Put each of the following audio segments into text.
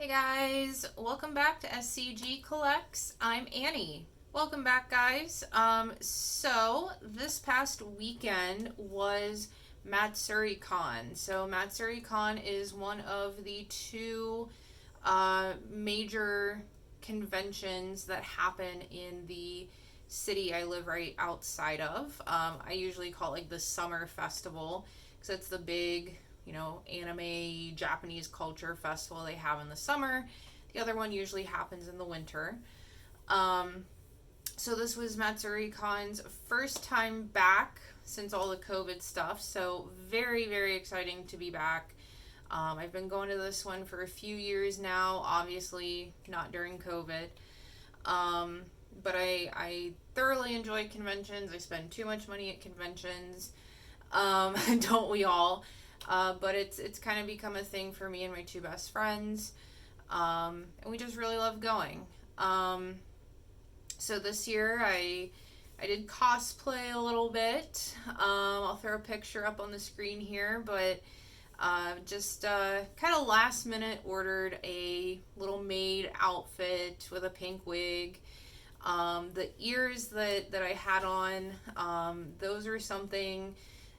Hey guys, welcome back to SCG Collects. I'm Annie. Welcome back, guys. So this past weekend was Matsuricon. So Matsuricon is one of the two major conventions that happen in the city I live right outside of. I usually call it like the summer festival because it's the big, anime Japanese culture festival they have in the summer. The other one usually happens in the winter. So this was Matsuricon's first time back since all the COVID stuff. So very, very exciting to be back. I've been going to this one for a few years now, obviously not during COVID. But I thoroughly enjoy conventions. I spend too much money at conventions. Don't we all? But it's kind of become a thing for me and my two best friends. And we just really love going. So this year I did cosplay a little bit. I'll throw a picture up on the screen here, but just kind of last minute ordered a little maid outfit with a pink wig. The ears that I had on, those are something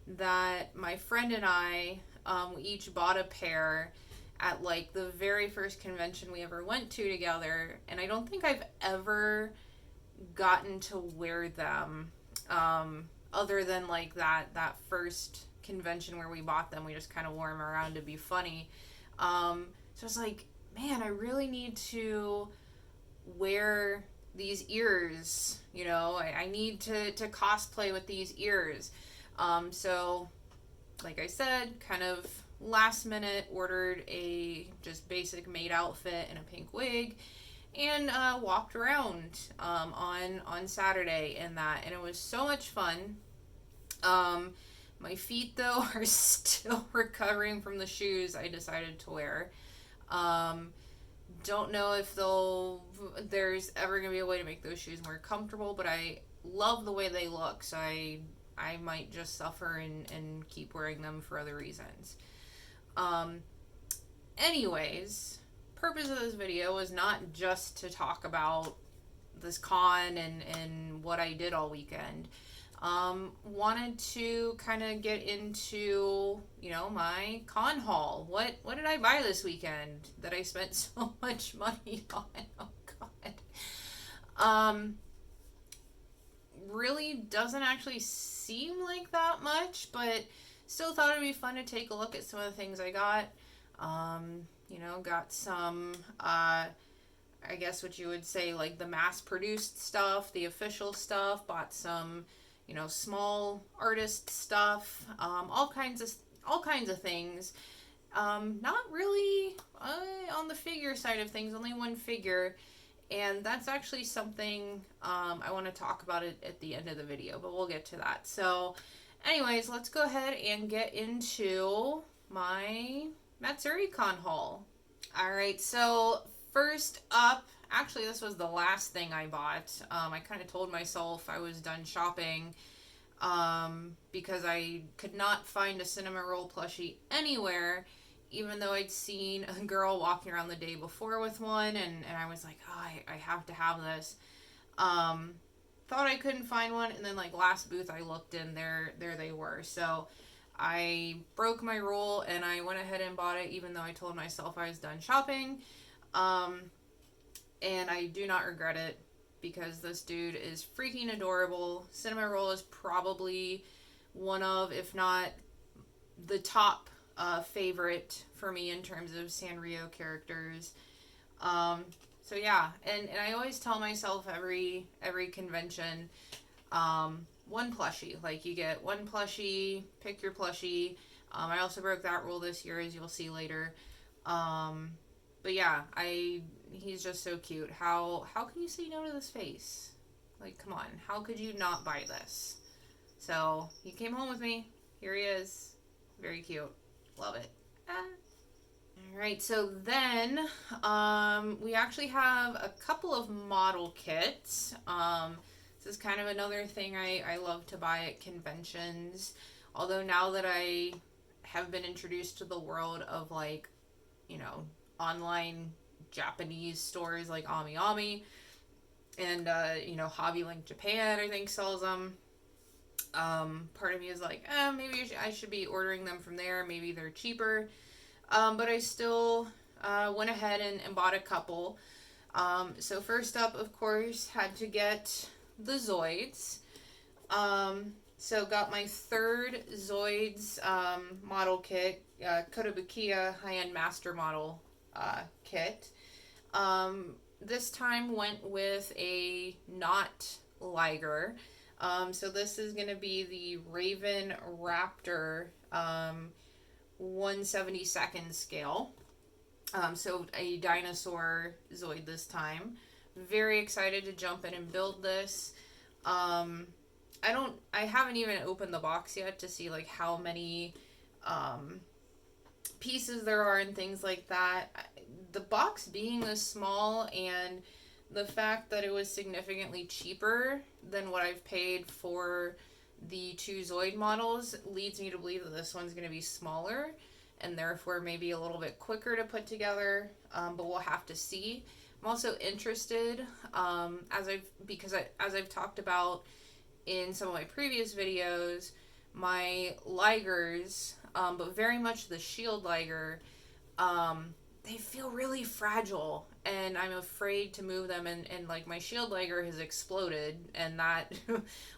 that my friend and I, we each bought a pair at like the very first convention we ever went to together, and I don't think I've ever gotten to wear them, other than like that first convention where we bought them. We just kind of wore them around to be funny. So I was like, man, I really need to wear these ears. I need to cosplay with these ears. So like I said, kind of last minute ordered a just basic maid outfit and a pink wig, and walked around on Saturday in that, and it was so much fun. My feet though are still recovering from the shoes I decided to wear. Don't know if there's ever gonna be a way to make those shoes more comfortable, but I love the way they look, so I might just suffer and keep wearing them for other reasons. Anyways, purpose of this video was not just to talk about this con and what I did all weekend. Wanted to kind of get into, my con haul. What did I buy this weekend that I spent so much money on? Oh God. Really doesn't actually seem like that much, but still thought it'd be fun to take a look at some of the things I got. Got some, I guess what you would say, like the mass-produced stuff, the official stuff. Bought some, small artist stuff, all kinds of things. Not really on the figure side of things, only one figure. And that's actually something I want to talk about it at the end of the video, but we'll get to that. So anyways, let's go ahead and get into my Matsuricon haul. Alright, so first up, actually this was the last thing I bought. I kind of told myself I was done shopping because I could not find a Cinnamoroll plushie anywhere, even though I'd seen a girl walking around the day before with one, and I was like, oh, I have to have this. Thought I couldn't find one, and then like last booth I looked in, there they were. So I broke my rule and I went ahead and bought it, even though I told myself I was done shopping. And I do not regret it because this dude is freaking adorable. Cinnamoroll is probably one of, if not the top favorite for me in terms of Sanrio characters. So yeah, and I always tell myself every convention, one plushie. Like, you get one plushie, pick your plushie. I also broke that rule this year, as you'll see later. But yeah, he's just so cute. How can you say no to this face? Like, come on, how could you not buy this? So he came home with me. Here he is. Very cute. Love it. Alright, so then we actually have a couple of model kits. This is kind of another thing I love to buy at conventions. Although now that I have been introduced to the world of, like, online Japanese stores like Omamori and you know, Hobby Link Japan I think sells them. Part of me is like, maybe I should be ordering them from there. Maybe they're cheaper. But I still went ahead and bought a couple. So first up, of course, had to get the Zoids. So got my third Zoids model kit, Kotobukiya High-End Master Model kit. This time went with a not Liger. So this is going to be the Raven Raptor 1/72nd scale. So a dinosaur Zoid this time. Very excited to jump in and build this. I haven't even opened the box yet to see like how many pieces there are and things like that. The box being this small and the fact that it was significantly cheaper than what I've paid for the two Zoid models leads me to believe that this one's going to be smaller and therefore maybe a little bit quicker to put together, but we'll have to see. I'm also interested, as I've talked about in some of my previous videos, my Ligers, but very much the Shield Liger, they feel really fragile and I'm afraid to move them, and like my Shield Liger has exploded, and that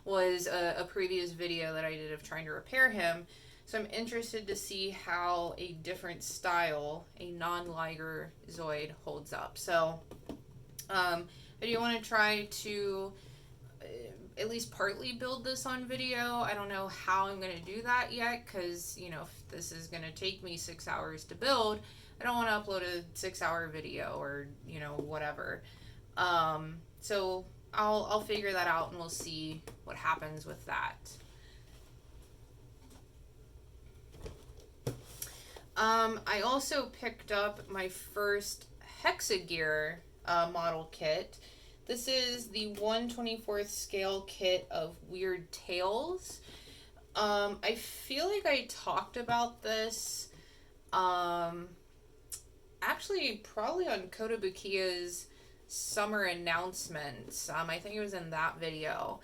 was a previous video that I did of trying to repair him. So I'm interested to see how a different style, a non-Liger Zoid, holds up. So I do want to try to at least partly build this on video. I don't know how I'm going to do that yet, because, you know, if this is going to take me 6 hours to build, I don't want to upload a 6-hour video or, you know, whatever. So I'll figure that out and we'll see what happens with that. I also picked up my first Hexagear model kit. This is the 1/24th scale kit of Weird Tales. I feel like I talked about this actually probably on Kotobukiya's summer announcements. I think it was in that video.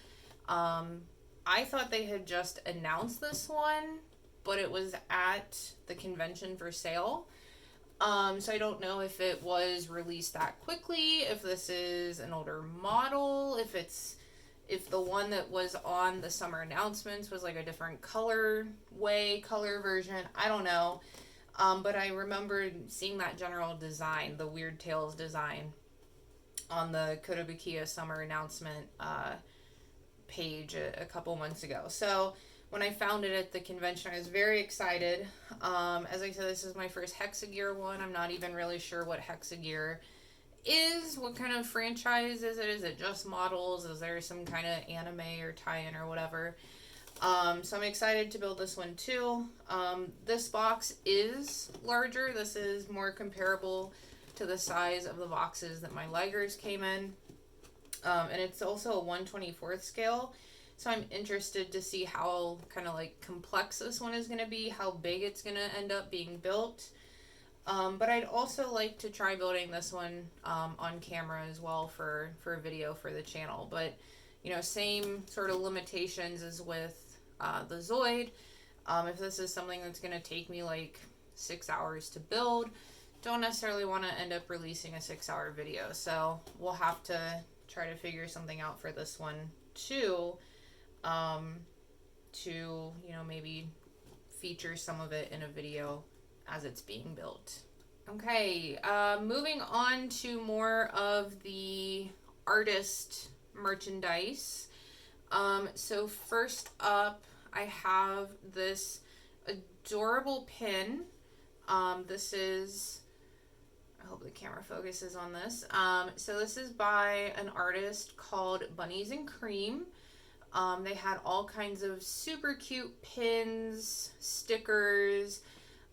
I thought they had just announced this one, but it was at the convention for sale. So I don't know if it was released that quickly, if this is an older model, if the one that was on the summer announcements was like a different color version. I don't know. But I remember seeing that general design, the Weird Tales design, on the Kotobukiya summer announcement page a couple months ago. So when I found it at the convention, I was very excited. As I said, this is my first Hexagear one. I'm not even really sure what Hexagear is. What kind of franchise is it? Is it just models? Is there some kind of anime or tie-in or whatever? So I'm excited to build this one too. This box is larger. This is more comparable to the size of the boxes that my Ligers came in. And it's also a 1/24th scale. So I'm interested to see how kind of like complex this one is going to be, how big it's going to end up being built. But I'd also like to try building this one on camera as well for a video for the channel. But, you know, same sort of limitations as with the Zoid. If this is something that's going to take me like 6 hours to build, don't necessarily want to end up releasing a 6-hour video. So we'll have to try to figure something out for this one too. To, you know, maybe feature some of it in a video as it's being built. Okay, moving on to more of the artist merchandise. So first up, I have this adorable pin. This is, I hope the camera focuses on this. So this is by an artist called Bunnies and Cream. They had all kinds of super cute pins, stickers.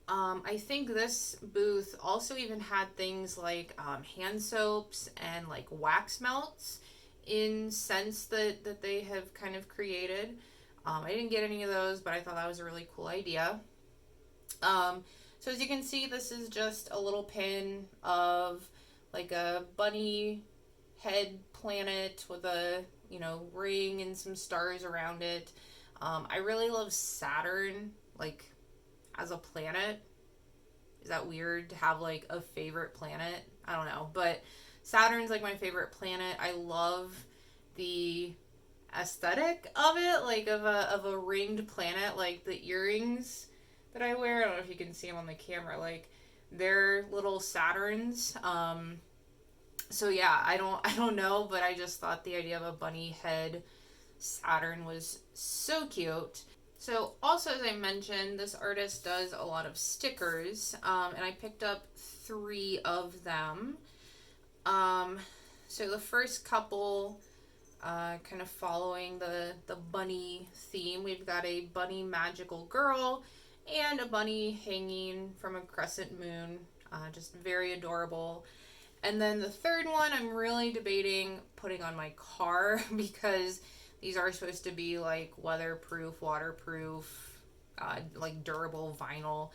I think this booth also even had things like hand soaps and like wax melts in scents that they have kind of created. I didn't get any of those, but I thought that was a really cool idea. So as you can see, this is just a little pin of like a bunny head planet with a, ring and some stars around it. I really love Saturn, like, as a planet. Is that weird to have, like, a favorite planet? I don't know. But Saturn's, like, my favorite planet. I love the aesthetic of it, like, of a ringed planet, like, the earrings that I wear. I don't know if you can see them on the camera. Like, they're little Saturns. So yeah, I don't know, but I just thought the idea of a bunny head Saturn was so cute. So also, as I mentioned, this artist does a lot of stickers, and I picked up 3 of them. So the first couple, kind of following the bunny theme, we've got a bunny magical girl and a bunny hanging from a crescent moon, just very adorable. And then the third one, I'm really debating putting on my car because these are supposed to be like weatherproof, waterproof, like durable vinyl.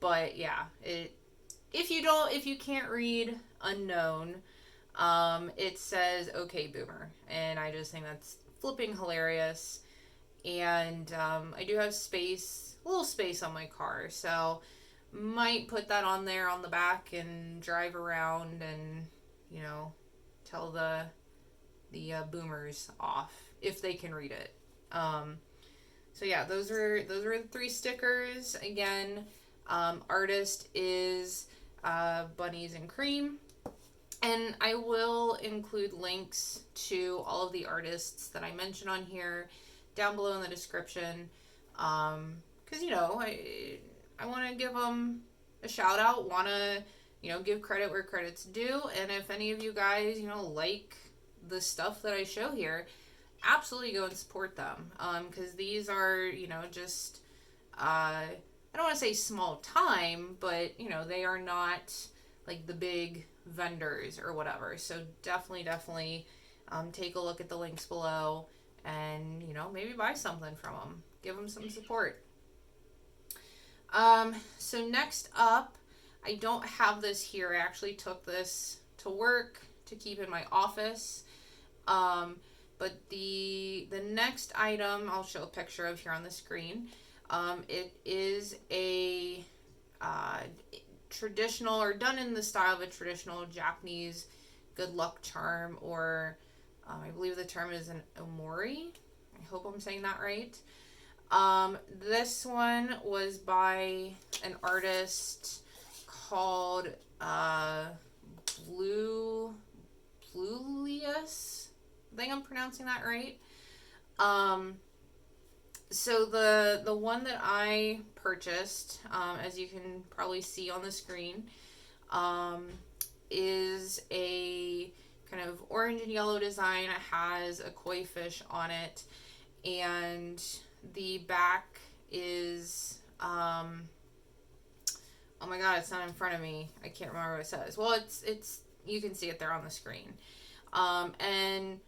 But yeah, if you can't read unknown, it says "Okay, Boomer," and I just think that's flipping hilarious. And I do have a little space on my car, so might put that on there on the back and drive around and tell the boomers off if they can read it. So yeah, those are the 3 stickers. Again, artist is Bunnies and Cream, and I will include links to all of the artists that I mentioned on here down below in the description, because I want to give them a shout out, want to give credit where credit's due, and if any of you guys like the stuff that I show here, absolutely go and support them, because these are just I don't want to say small time, but they are not like the big vendors or whatever. So definitely take a look at the links below and maybe buy something from them, give them some support. So next up, I don't have this here. I actually took this to work to keep in my office. But the next item I'll show a picture of here on the screen. It is a traditional, or done in the style of a traditional Japanese good luck charm, or I believe the term is an Omori. I hope I'm saying that right. This one was by an artist called Bluelius. I think I'm pronouncing that right. So the one that I purchased, as you can probably see on the screen, is a kind of orange and yellow design. It has a koi fish on it, and the back is oh my god, it's not in front of me. I can't remember what it says. Well, it's you can see it there on the screen. And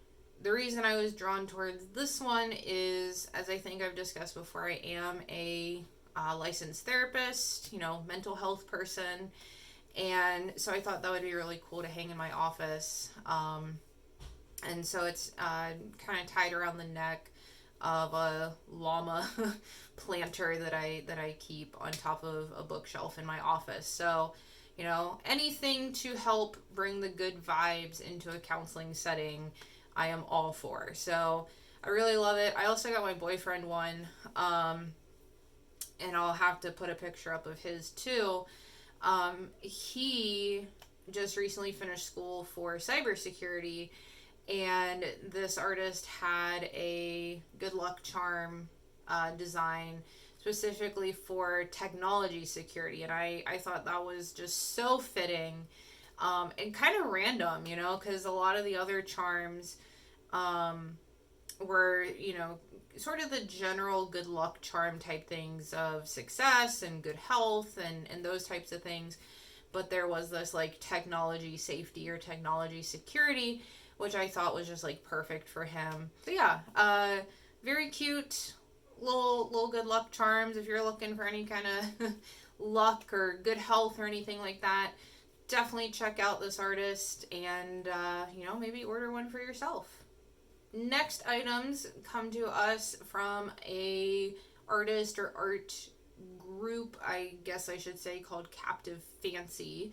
the reason I was drawn towards this one is, as I think I've discussed before, I am a licensed therapist, mental health person, and so I thought that would be really cool to hang in my office. And so it's kind of tied around the neck of a llama planter that I keep on top of a bookshelf in my office. So, anything to help bring the good vibes into a counseling setting, I am all for. So I really love it. I also got my boyfriend one, and I'll have to put a picture up of his too. He just recently finished school for cybersecurity, and this artist had a good luck charm design specifically for technology security, and I thought that was just so fitting, and kind of random, because a lot of the other charms were, sort of the general good luck charm type things of success and good health and those types of things, but there was this like technology safety or technology security, which I thought was just like perfect for him. So yeah, very cute little good luck charms if you're looking for any kind of luck or good health or anything like that, definitely check out this artist and, maybe order one for yourself. Next items come to us from a artist or art group, I guess I should say, called Captive Fancy.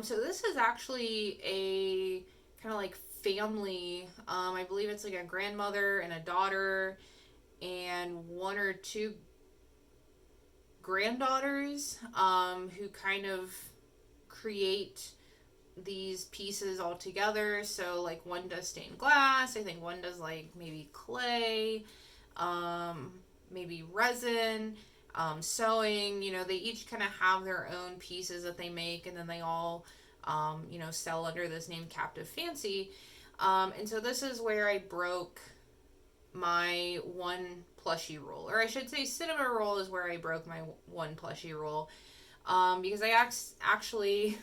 So this is actually a kind of like family. I believe it's like a grandmother and a daughter and one or two granddaughters who kind of create these pieces all together. So like one does stained glass, I think one does like maybe clay, maybe resin, sewing. They each kind of have their own pieces that they make, and then they all sell under this name Captive Fancy. And so this is where I broke my one plushie roll, or I should say Cinnamoroll is where I broke my one plushie roll, because I actually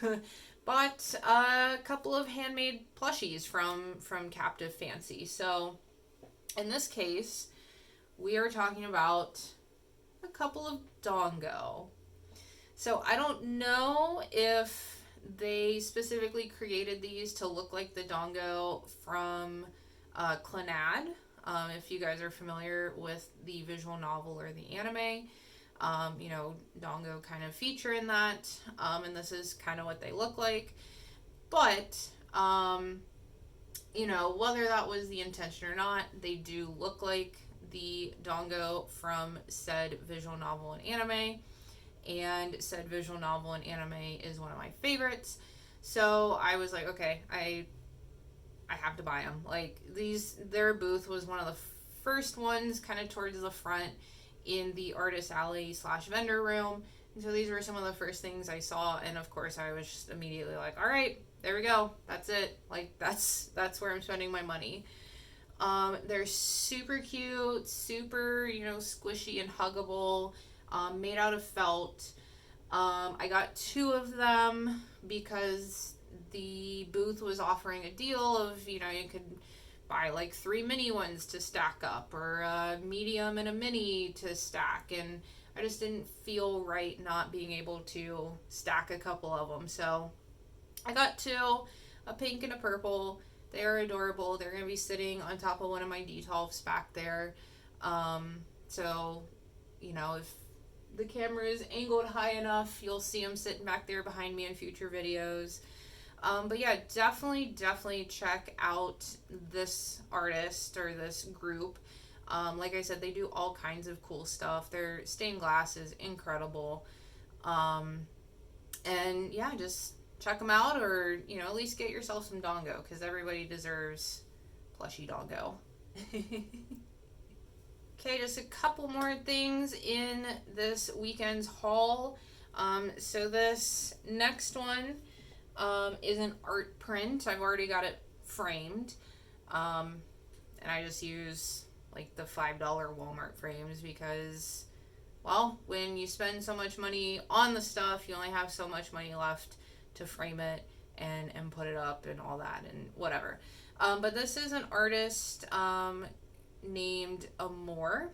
bought a couple of handmade plushies from Captive Fancy. So in this case, we are talking about a couple of Dango. So I don't know if they specifically created these to look like the Dango from Clannad. If you guys are familiar with the visual novel or the anime, Dango kind of feature in that, and this is kind of what they look like. But, whether that was the intention or not, they do look like the Dango from said visual novel and anime, and said visual novel and anime is one of my favorites. So I was like, okay, I have to buy them. Like, their booth was one of the first ones kind of towards the front in the artist alley / vendor room. And so these were some of the first things I saw. And of course I was just immediately like, all right, there we go. That's it. Like, that's where I'm spending my money. They're super cute, super, squishy and huggable, made out of felt. I got 2 of them because the booth was offering a deal of, you could buy like 3 mini ones to stack up, or a medium and a mini to stack, and I just didn't feel right not being able to stack a couple of them. So I got 2, a pink and a purple. They are adorable. They're going to be sitting on top of one of my D12s back there. So, if the camera is angled high enough, you'll see them sitting back there behind me in future videos. But yeah, definitely check out this artist or this group. Like I said, they do all kinds of cool stuff. Their stained glass is incredible. And yeah, just check them out, or, at least get yourself some Dango, because everybody deserves plushy Dango. Okay, just a couple more things in this weekend's haul. So this next one is an art print. I've already got it framed. And I just use like the $5 Walmart frames because, well, when you spend so much money on the stuff, you only have so much money left to frame it and put it up and all that and whatever. But this is an artist named Omori.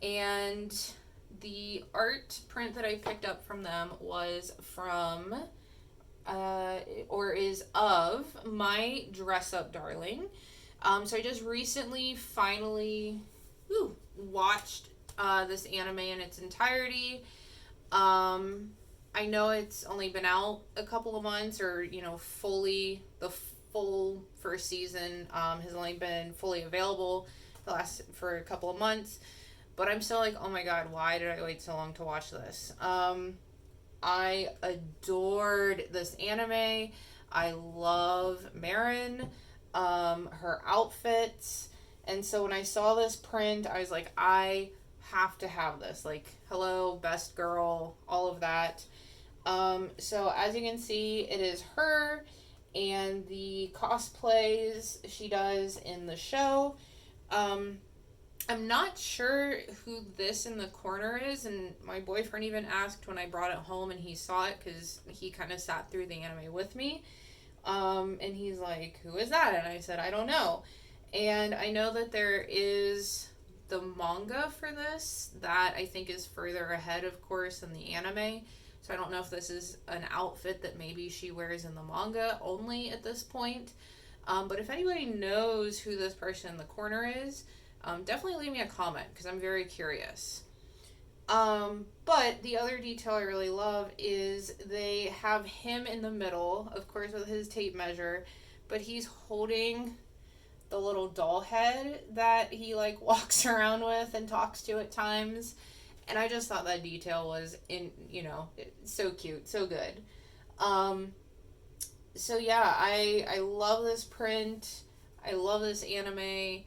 And the art print that I picked up from them was from, is of My Dress Up Darling. So I just recently finally watched this anime in its entirety. I know it's only been out a couple of months, or, the full first season has only been fully available for a couple of months. But I'm still like, oh my god, why did I wait so long to watch this? I adored this anime. I love Marin, her outfits. And so when I saw this print, I was like, I have to have this. Like, hello, best girl, all of that. So as you can see, it is her and the cosplays she does in the show. I'm not sure who this in the corner is, and my boyfriend even asked when I brought it home and he saw it, because he kind of sat through the anime with me. And he's like, who is that? And I said, I don't know. And I know that there is the manga for this that I think is further ahead, of course, than the anime. So I don't know if this is an outfit that maybe she wears in the manga only at this point. But if anybody knows who this person in the corner is, definitely leave me a comment because I'm very curious. But the other detail I really love is they have him in the middle, of course, with his tape measure, but he's holding the little doll head that he like walks around with and talks to at times. And I just thought that detail was so cute, so good. So yeah, I love this print. I love this anime.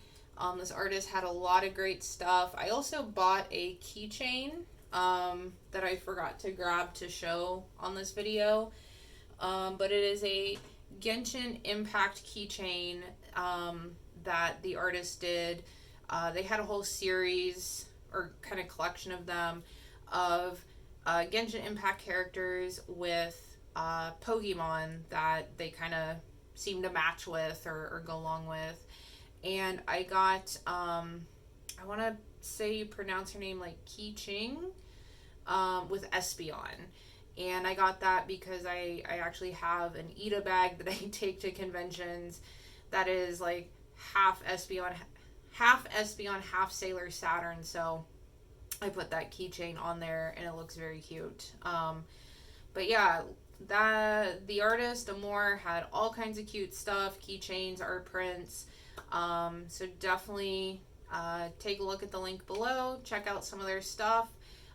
This artist had a lot of great stuff. I also bought a keychain that I forgot to grab to show on this video. But it is a Genshin Impact keychain that the artist did. They had a whole series or kind of collection of them of Genshin Impact characters with Pokemon that they kind of seem to match with or go along with. And I got, I want to say you pronounce her name like Ki Ching with Espeon. And I got that because I actually have an Ida bag that I take to conventions that is like half Espeon, half Sailor Saturn. So I put that keychain on there and it looks very cute. But yeah, the artist, Amore, had all kinds of cute stuff, keychains, art prints. So definitely take a look at the link below. Check out some of their stuff.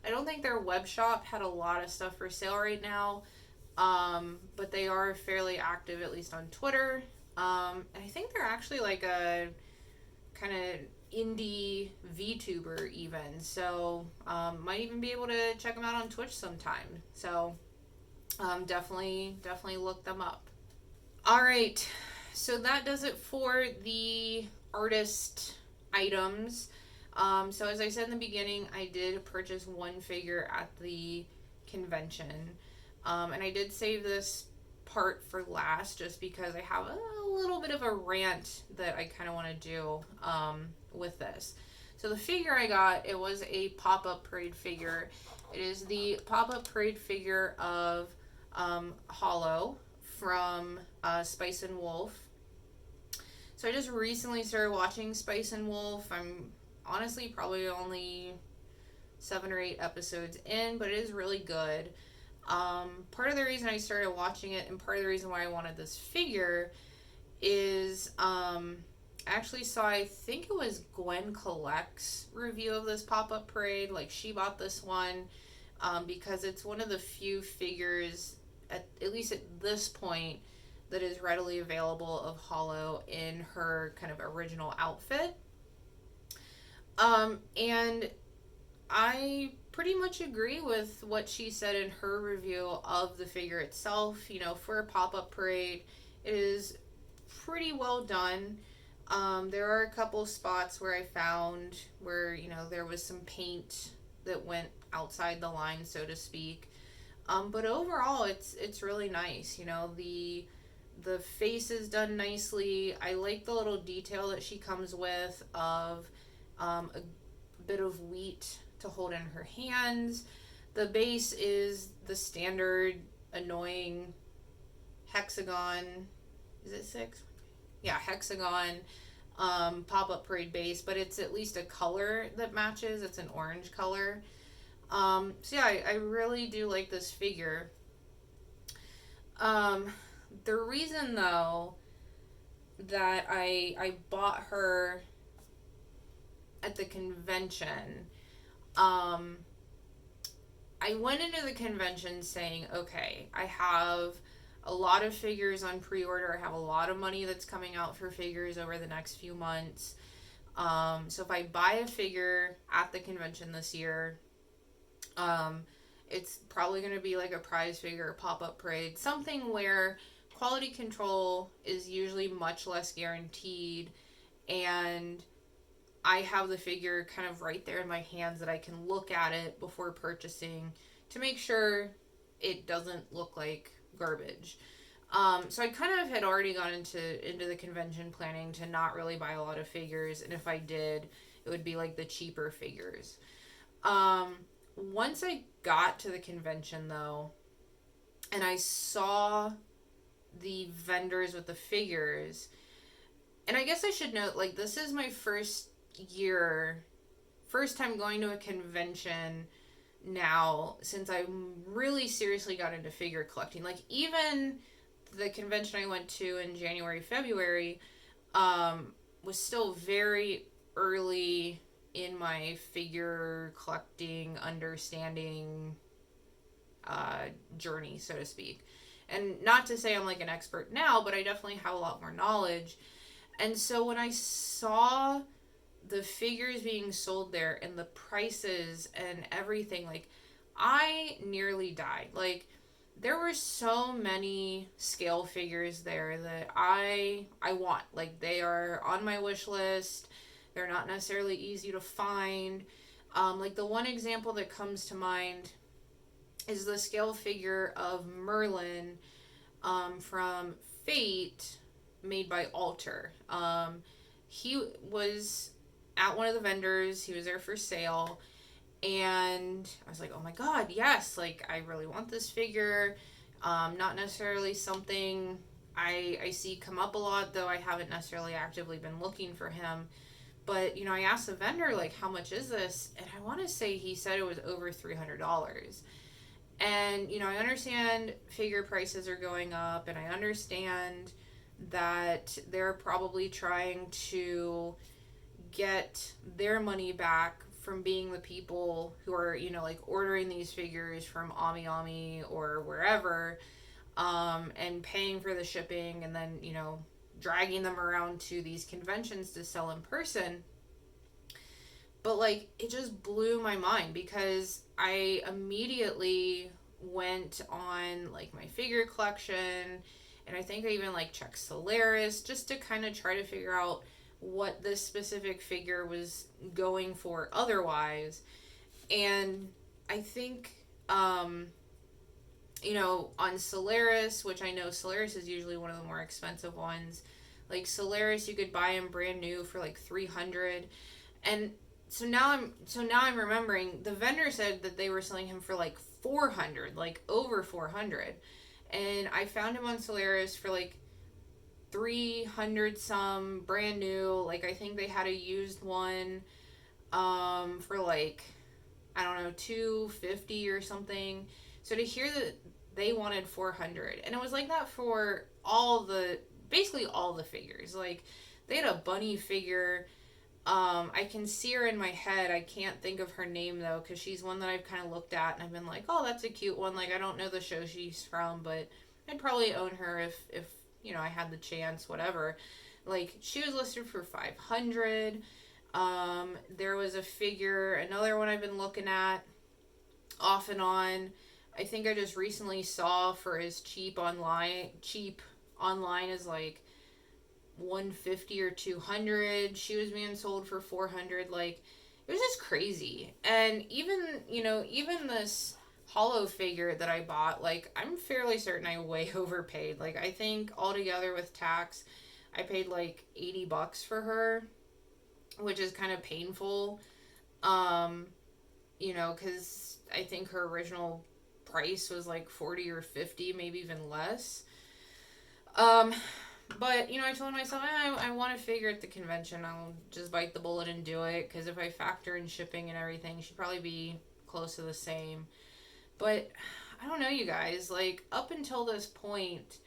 I don't think their web shop had a lot of stuff for sale right now, but they are fairly active, at least on Twitter. And I think they're actually like a kind of indie VTuber even. So might even be able to check them out on Twitch sometime. So definitely look them up. All right. So that does it for the artist items. So as I said in the beginning, I did purchase one figure at the convention. And I did save this part for last just because I have a little bit of a rant that I kind of want to do with this. So the figure I got, it was a pop-up parade figure. It is the pop-up parade figure of Holo from Spice and Wolf. So I just recently started watching Spice and Wolf. I'm honestly probably only 7 or 8 episodes in, but it is really good. Part of the reason I started watching it and part of the reason why I wanted this figure is I actually saw, I think it was Gwen Collect's review of this pop-up parade. Like, she bought this one because it's one of the few figures, at least at this point, that is readily available of Holo in her kind of original outfit. And I pretty much agree with what she said in her review of the figure itself. You know, for a pop-up parade, it is pretty well done. There are a couple spots where I found where, you know, there was some paint that went outside the line, so to speak. But overall, it's really nice. You know, the face is done nicely. I like the little detail that she comes with of a bit of wheat to hold in her hands. The base is the standard annoying hexagon. Is it 6? Yeah, hexagon pop-up parade base, but it's at least a color that matches. It's an orange color. So yeah, I really do like this figure. The reason though that I bought her at the convention, I went into the convention saying, okay, I have a lot of figures on pre-order. I have a lot of money that's coming out for figures over the next few months. So if I buy a figure at the convention this year, it's probably going to be like a prize figure or pop-up parade, something where quality control is usually much less guaranteed, and I have the figure kind of right there in my hands that I can look at it before purchasing to make sure it doesn't look like garbage. So I kind of had already gone into the convention planning to not really buy a lot of figures, and if I did, it would be like the cheaper figures. Once I got to the convention though, and I saw the vendors with the figures, and I guess I should note, like, this is my first time going to a convention now since I really seriously got into figure collecting. Like, even the convention I went to in January, February, was still very early in my figure collecting, understanding journey, so to speak. And not to say I'm like an expert now, but I definitely have a lot more knowledge. And so when I saw the figures being sold there and the prices and everything, like, I nearly died. Like, there were so many scale figures there that I want. Like, they are on my wish list. They're not necessarily easy to find. Like, the one example that comes to mind is the scale figure of Merlin from Fate, made by Alter. He was at one of the vendors. He was there for sale. And I was like, oh my god, yes, like, I really want this figure. Not necessarily something I see come up a lot, though I haven't necessarily actively been looking for him. But, you know, I asked the vendor, like, how much is this? And I want to say he said it was over $300. And, you know, I understand figure prices are going up, and I understand that they're probably trying to get their money back from being the people who are, you know, like, ordering these figures from Omamori or wherever, and paying for the shipping and then, you know, dragging them around to these conventions to sell in person. But, like, it just blew my mind because I immediately went on, like, my figure collection, and I think I even, like, checked Solaris just to kind of try to figure out what this specific figure was going for otherwise. And I think, you know, on Solaris, which I know Solaris is usually one of the more expensive ones, like, Solaris, you could buy them brand new for like $300. And so now I'm remembering the vendor said that they were selling him for like $400, like over $400. And I found him on Solaris for like 300 some, brand new. Like, I think they had a used one for like, I don't know, $250 or something. So to hear that they wanted $400, and it was like that for basically all the figures. Like, they had a bunny figure. I can see her in my head. I can't think of her name though, because she's one that I've kind of looked at and I've been like, oh, that's a cute one. Like, I don't know the show she's from, but I'd probably own her if you know, I had the chance, whatever. Like, she was listed for $500. There was a figure, another one I've been looking at off and on. I think I just recently saw for as cheap online is like $150 or $200. She was being sold for $400. Like, it was just crazy. And even this Holo figure that I bought, like, I'm fairly certain I way overpaid. Like, I think altogether with tax, I paid like $80 for her, which is kind of painful. You know, because I think her original price was like $40 or $50, maybe even less. But, you know, I told myself, I want to figure at the convention. I'll just bite the bullet and do it, because if I factor in shipping and everything, she'd probably be close to the same. But I don't know, you guys. Like, up until this point,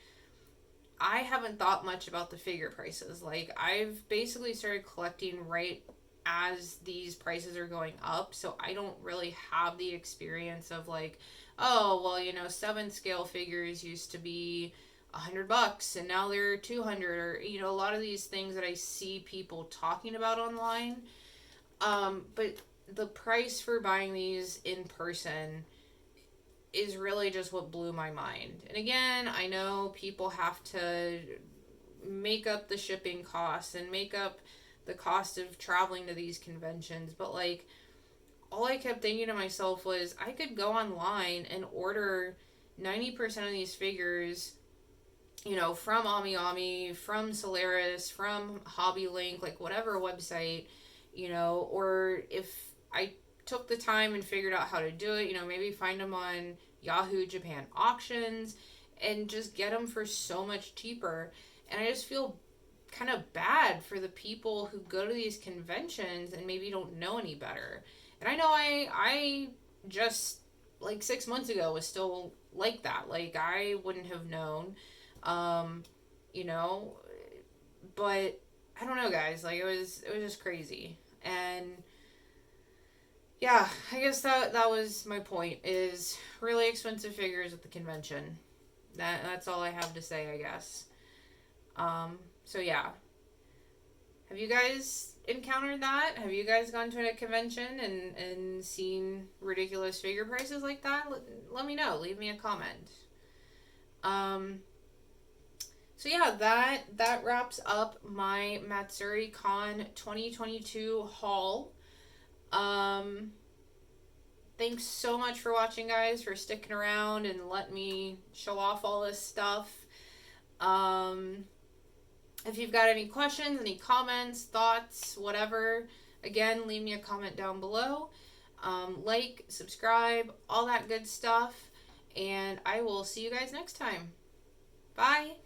I haven't thought much about the figure prices. Like, I've basically started collecting right as these prices are going up, so I don't really have the experience of like, oh, well, you know, 7 scale figures used to be $100 and now they're $200, or, you know, a lot of these things that I see people talking about online. But the price for buying these in person is really just what blew my mind. And again, I know people have to make up the shipping costs and make up the cost of traveling to these conventions, but like, all I kept thinking to myself was, I could go online and order 90% of these figures, you know, from Omamori, from Solaris, from Hobby Link, like whatever website, you know, or if I took the time and figured out how to do it, you know, maybe find them on Yahoo Japan auctions and just get them for so much cheaper. And I just feel kind of bad for the people who go to these conventions and maybe don't know any better. And I know I just like 6 months ago was still like that. Like I wouldn't have known, um, you know, but I don't know, guys. Like it was just crazy. And yeah, I guess that was my point. Is really expensive figures at the convention. That's all I have to say, I guess. So yeah. Have you guys encountered that? Have you guys gone to a convention and seen ridiculous figure prices like that? Let me know. Leave me a comment. Um, so yeah, that wraps up my Matsuricon 2022 haul. Um, Thanks so much for watching, guys, for sticking around and let me show off all this stuff. If you've got any questions, any comments, thoughts, whatever, again, leave me a comment down below. Like, subscribe, all that good stuff. And I will see you guys next time. Bye.